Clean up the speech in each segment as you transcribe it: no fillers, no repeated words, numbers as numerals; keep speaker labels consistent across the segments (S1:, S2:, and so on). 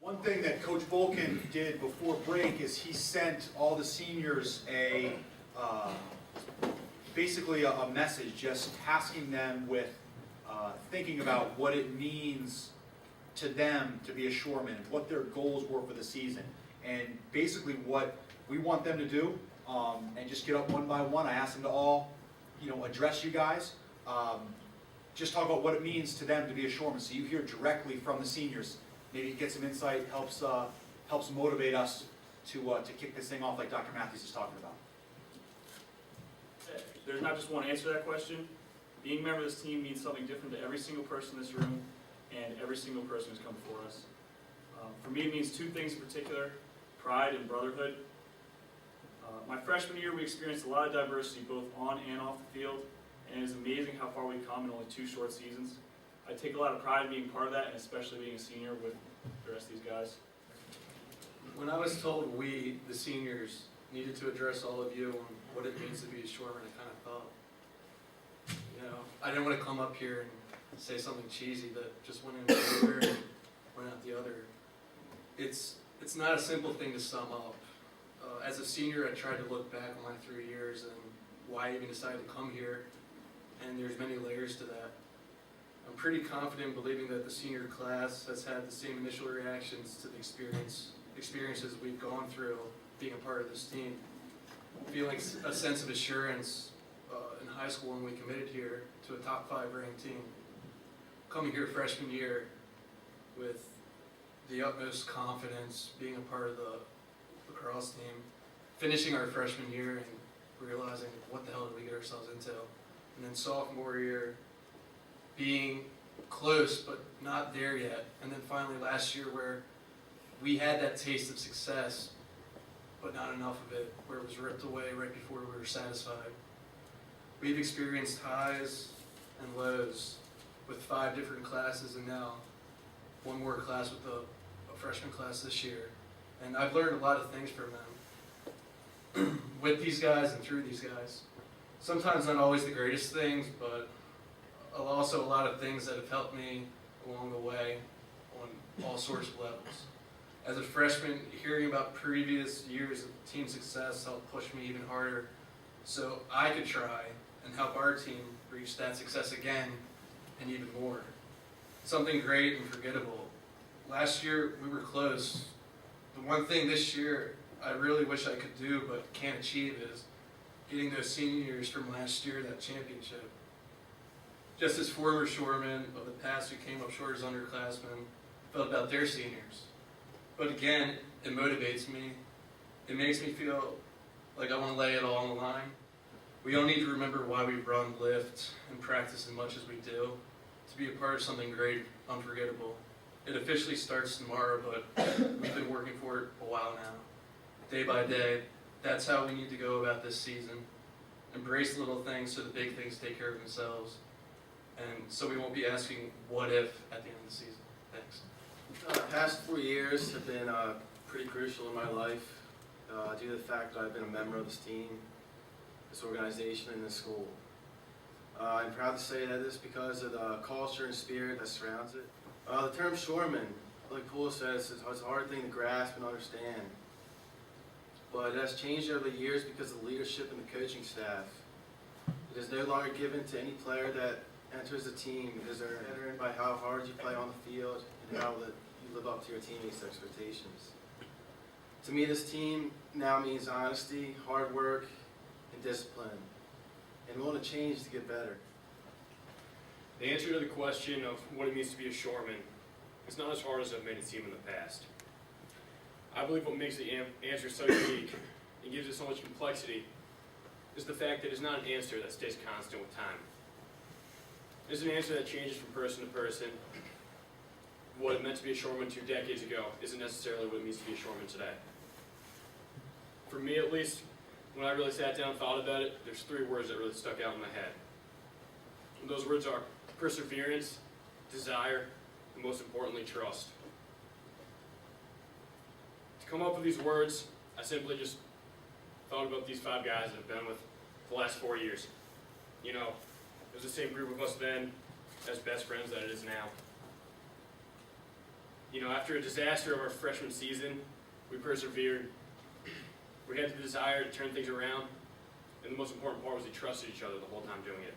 S1: One thing that Coach Volkin did before break is he sent all the seniors basically a message just tasking them with thinking about what it means to them to be a shoreman, what their goals were for the season, and basically what we want them to do, and just get up one by one. I asked them to all, address you guys, just talk about what it means to them to be a shoreman, so you hear directly from the seniors. Maybe get some insight, helps motivate us to kick this thing off like Dr. Matthews is talking about.
S2: There's not just one answer to that question. Being a member of this team means something different to every single person in this room and every single person who's come before us. For me, it means two things in particular: pride and brotherhood. My freshman year, we experienced a lot of diversity both on and off the field, and it's amazing how far we've come in only 2 short seasons. I take a lot of pride in being part of that, and especially being a senior with the rest of these guys.
S3: When I was told we, the seniors, needed to address all of you on what it means to be a shoreman, I kind of thought, I didn't want to come up here and say something cheesy that just went in one ear and went out the other. It's not a simple thing to sum up. As a senior, I tried to look back on my 3 years and why I even decided to come here, and there's many layers to that. I'm pretty confident believing that the senior class has had the same initial reactions to the experiences we've gone through being a part of this team. Feeling a sense of assurance in high school when we committed here to a top 5 ranked team. Coming here freshman year with the utmost confidence, being a part of the lacrosse team, finishing our freshman year and realizing what the hell did we get ourselves into. And then sophomore year, being close but not there yet. And then finally last year where we had that taste of success, but not enough of it, where it was ripped away right before we were satisfied. We've experienced highs and lows with 5 different classes, and now one more class with a freshman class this year. And I've learned a lot of things from them, with these guys and through these guys. Sometimes not always the greatest things, but also a lot of things that have helped me along the way on all sorts of levels. As a freshman, hearing about previous years of team success helped push me even harder so I could try and help our team reach that success again and even more. Something great and forgettable. Last year, we were close. The one thing this year I really wish I could do but can't achieve is getting those seniors from last year that championship. Just as former shoremen of the past who came up short as underclassmen felt about their seniors. But again, it motivates me. It makes me feel like I want to lay it all on the line. We all need to remember why we run, lift, and practice as much as we do to be a part of something great, unforgettable. It officially starts tomorrow, but we've been working for it a while now. Day by day, that's how we need to go about this season. Embrace the little things so the big things take care of themselves. And so we won't be asking what if at the end of the season. Thanks.
S4: The past 4 years have been pretty crucial in my life due to the fact that I've been a member of this team, this organization, and this school. I'm proud to say that this is because of the culture and spirit that surrounds it. The term shoreman, like Poole says, is a hard thing to grasp and understand. But it has changed over the years because of the leadership and the coaching staff. It is no longer given to any player that enters the team because they're entered by how hard you play on the field and how you live up to your teammates' expectations. To me, this team now means honesty, hard work, and discipline. And we want to change to get better.
S5: The answer to the question of what it means to be a shoreman is not as hard as I've made it seem in the past. I believe what makes the answer so unique and gives it so much complexity is the fact that it's not an answer that stays constant with time. It's an answer that changes from person to person. What it meant to be a shoreman 2 decades ago isn't necessarily what it means to be a shoreman today. For me at least, when I really sat down and thought about it, there's 3 words that really stuck out in my head. And those words are perseverance, desire, and most importantly, trust. To come up with these words, I simply just thought about these 5 guys that I've been with the last 4 years. It was the same group of us then as best friends that it is now. You know, after a disaster of our freshman season, we persevered. We had the desire to turn things around, and the most important part was we trusted each other the whole time doing it.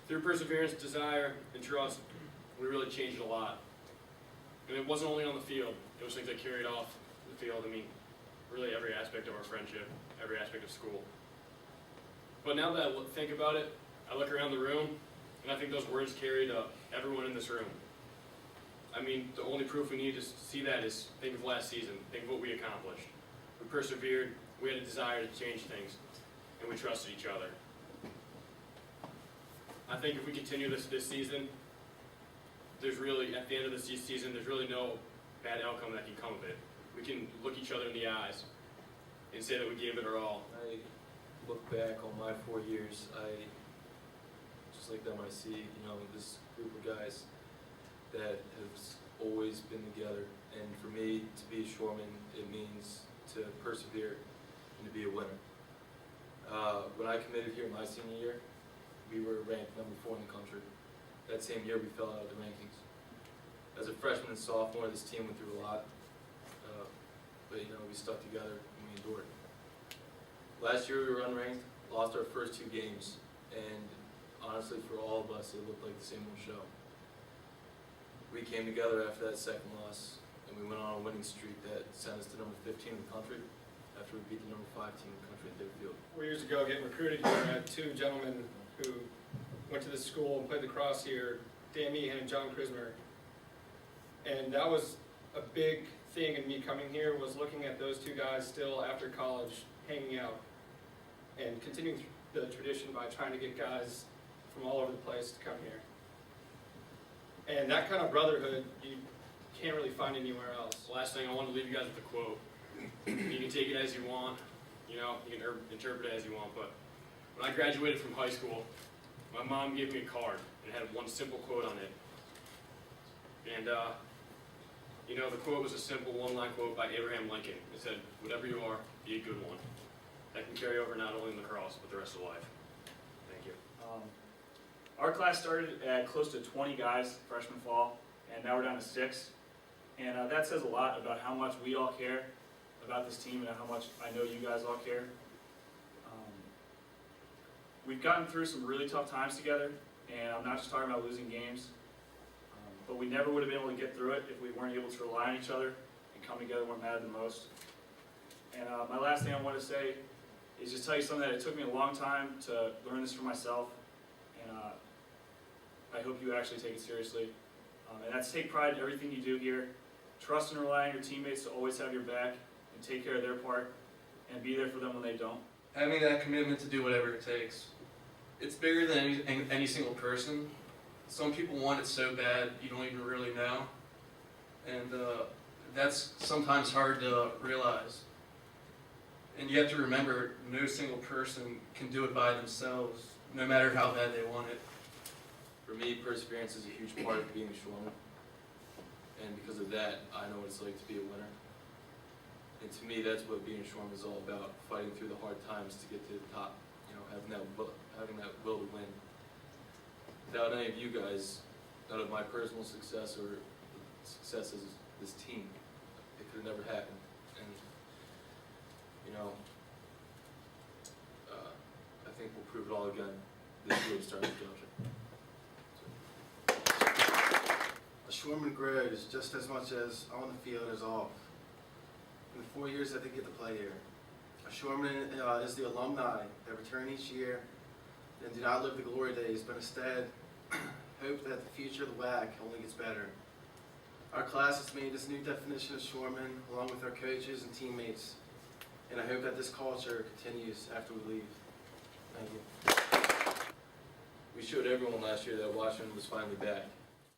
S5: Through perseverance, desire, and trust, we really changed a lot. And it wasn't only on the field, it was things that carried off the field. I mean, really every aspect of our friendship, every aspect of school. But now that I think about it, I look around the room, and I think those words carry to everyone in this room. I mean, the only proof we need to see that is think of last season, think of what we accomplished. We persevered, we had a desire to change things, and we trusted each other. I think if we continue this season, there's really, at the end of the season, there's really no bad outcome that can come of it. We can look each other in the eyes and say that we gave it our all.
S6: I look back on my 4 years, just like them, I see, this group of guys that have always been together. And for me, to be a Shoreman, it means to persevere and to be a winner. When I committed here my senior year, we were ranked number 4 in the country. That same year, we fell out of the rankings. As a freshman and sophomore, this team went through a lot, but we stuck together and we endured. Last year, we were unranked, lost our first 2 games, and honestly, for all of us, it looked like the same old show. We came together after that second loss, and we went on a winning streak that sent us to number 15 in the country after we beat the number 5 team in the country at their field.
S7: 4 years ago, getting recruited here, I had 2 gentlemen who went to this school and played lacrosse here, Dan Meehan and John Krismer. And that was a big thing in me coming here, was looking at those 2 guys still after college, hanging out, and continuing the tradition by trying to get guys from all over the place to come here. And that kind of brotherhood, you can't really find anywhere else.
S5: Last thing, I want to leave you guys with a quote. You can take it as you want, you can interpret it as you want, but when I graduated from high school, my mom gave me a card and it had one simple quote on it. And, the quote was a simple one-line quote by Abraham Lincoln. It said, "Whatever you are, be a good one." That can carry over not only in lacrosse, but the rest of life. Thank you.
S2: Our class started at close to 20 guys freshman fall, and now we're down to 6. And that says a lot about how much we all care about this team and how much I know you guys all care. We've gotten through some really tough times together, and I'm not just talking about losing games, but we never would have been able to get through it if we weren't able to rely on each other and come together when it mattered the most. And my last thing I want to say is just tell you something that it took me a long time to learn this for myself, and I hope you actually take it seriously. And that's take pride in everything you do here. Trust and rely on your teammates to always have your back and take care of their part and be there for them when they don't.
S3: Having that commitment to do whatever it takes. It's bigger than any single person. Some people want it so bad you don't even really know. And that's sometimes hard to realize. And you have to remember, no single person can do it by themselves, no matter how bad they want it.
S6: For me, perseverance is a huge part of being a Shoreman. And because of that, I know what it's like to be a winner. And to me, that's what being a Shoreman is all about, fighting through the hard times to get to the top, having that will to win. Without any of you guys, none of my personal success or the success of this team, it could have never happened. And, I think we'll prove it all again this year to start the junction.
S4: A Shoreman grows just as much as on the field as off. In the 4 years that they get to play here, a Shoreman is the alumni that return each year and do not live the glory days, but instead hope that the future of the WAC only gets better. Our class has made this new definition of Shoreman along with our coaches and teammates, and I hope that this culture continues after we leave. Thank you.
S6: We showed everyone last year that Washington was finally back.